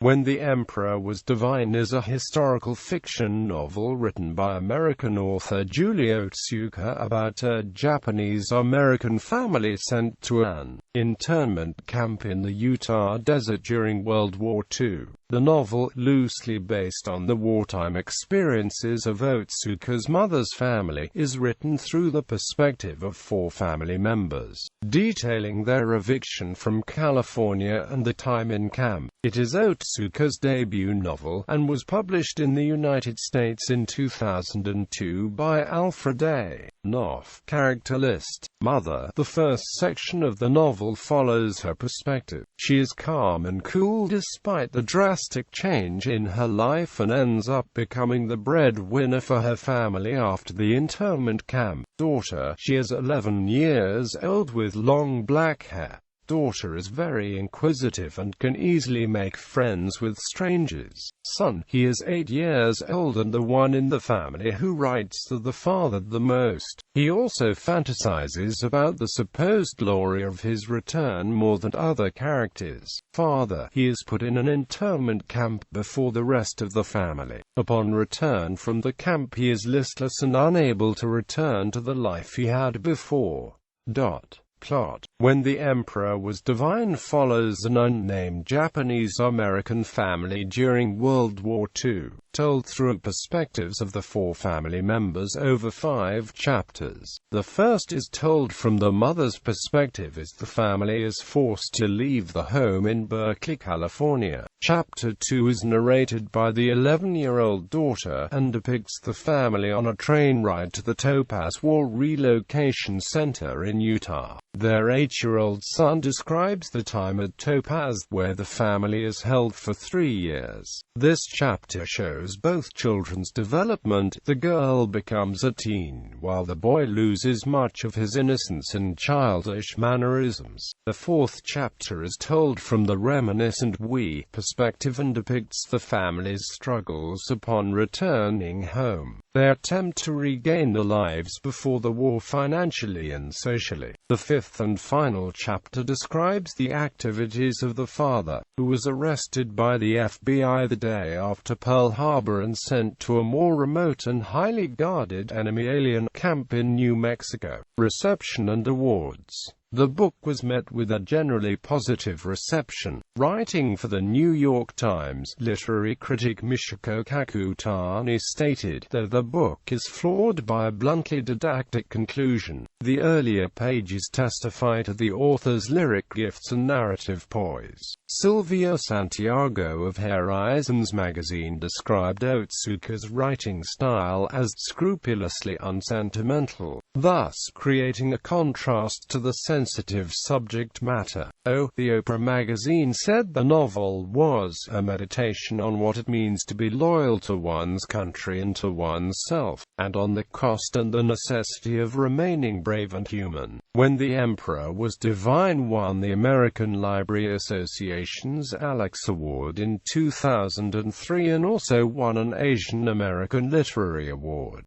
When the Emperor Was Divine is a historical fiction novel written by American author Julie Otsuka about a Japanese-American family sent to an internment camp in the Utah desert during World War II. The novel, loosely based on the wartime experiences of Otsuka's mother's family, is written through the perspective of 4 family members, detailing their eviction from California and the time in camp. It is Otsuka's debut novel, and was published in the United States in 2002 by Alfred A. Knopf. Character list. Mother. The first section of the novel follows her perspective. She is calm and cool despite the drastic change in her life and ends up becoming the breadwinner for her family after the internment camp. Daughter. She is 11 years old with long black hair. Daughter is very inquisitive and can easily make friends with strangers. Son. He is 8 years old and the one in the family who writes to the father the most. He also fantasizes about the supposed glory of his return more than other characters. Father. He is put in an internment camp before the rest of the family. Upon return from the camp he is listless and unable to return to the life he had before. Plot. When the Emperor Was Divine follows an unnamed Japanese-American family during World War II, told through perspectives of the 4 family members over 5 chapters. The first is told from the mother's perspective as the family is forced to leave the home in Berkeley, California. Chapter 2 is narrated by the 11-year-old daughter, and depicts the family on a train ride to the Topaz War Relocation Center in Utah. Their 8-year-old son describes the time at Topaz, where the family is held for 3 years. This chapter shows both children's development. The girl becomes a teen, while the boy loses much of his innocence and childish mannerisms. The 4th chapter is told from the reminiscent we perspective and depicts the family's struggles upon returning home. They attempt to regain their lives before the war financially and socially. The 5th and final chapter describes the activities of the father, who was arrested by the FBI the day after Pearl Harbor and sent to a more remote and highly guarded enemy alien camp in New Mexico. Reception and awards. The book was met with a generally positive reception. Writing for the New York Times, literary critic Michiko Kakutani stated that the book is flawed by a bluntly didactic conclusion. The earlier pages testify to the author's lyric gifts and narrative poise. Sylvia Santiago of Horizons magazine described Otsuka's writing style as scrupulously unsentimental, thus creating a contrast to the sensitive subject matter. The Oprah magazine said the novel was a meditation on what it means to be loyal to one's country and to oneself, and on the cost and the necessity of remaining brave and human. When the Emperor Was Divine won the American Library Association's Alex Award in 2003 and also won an Asian American Literary Award.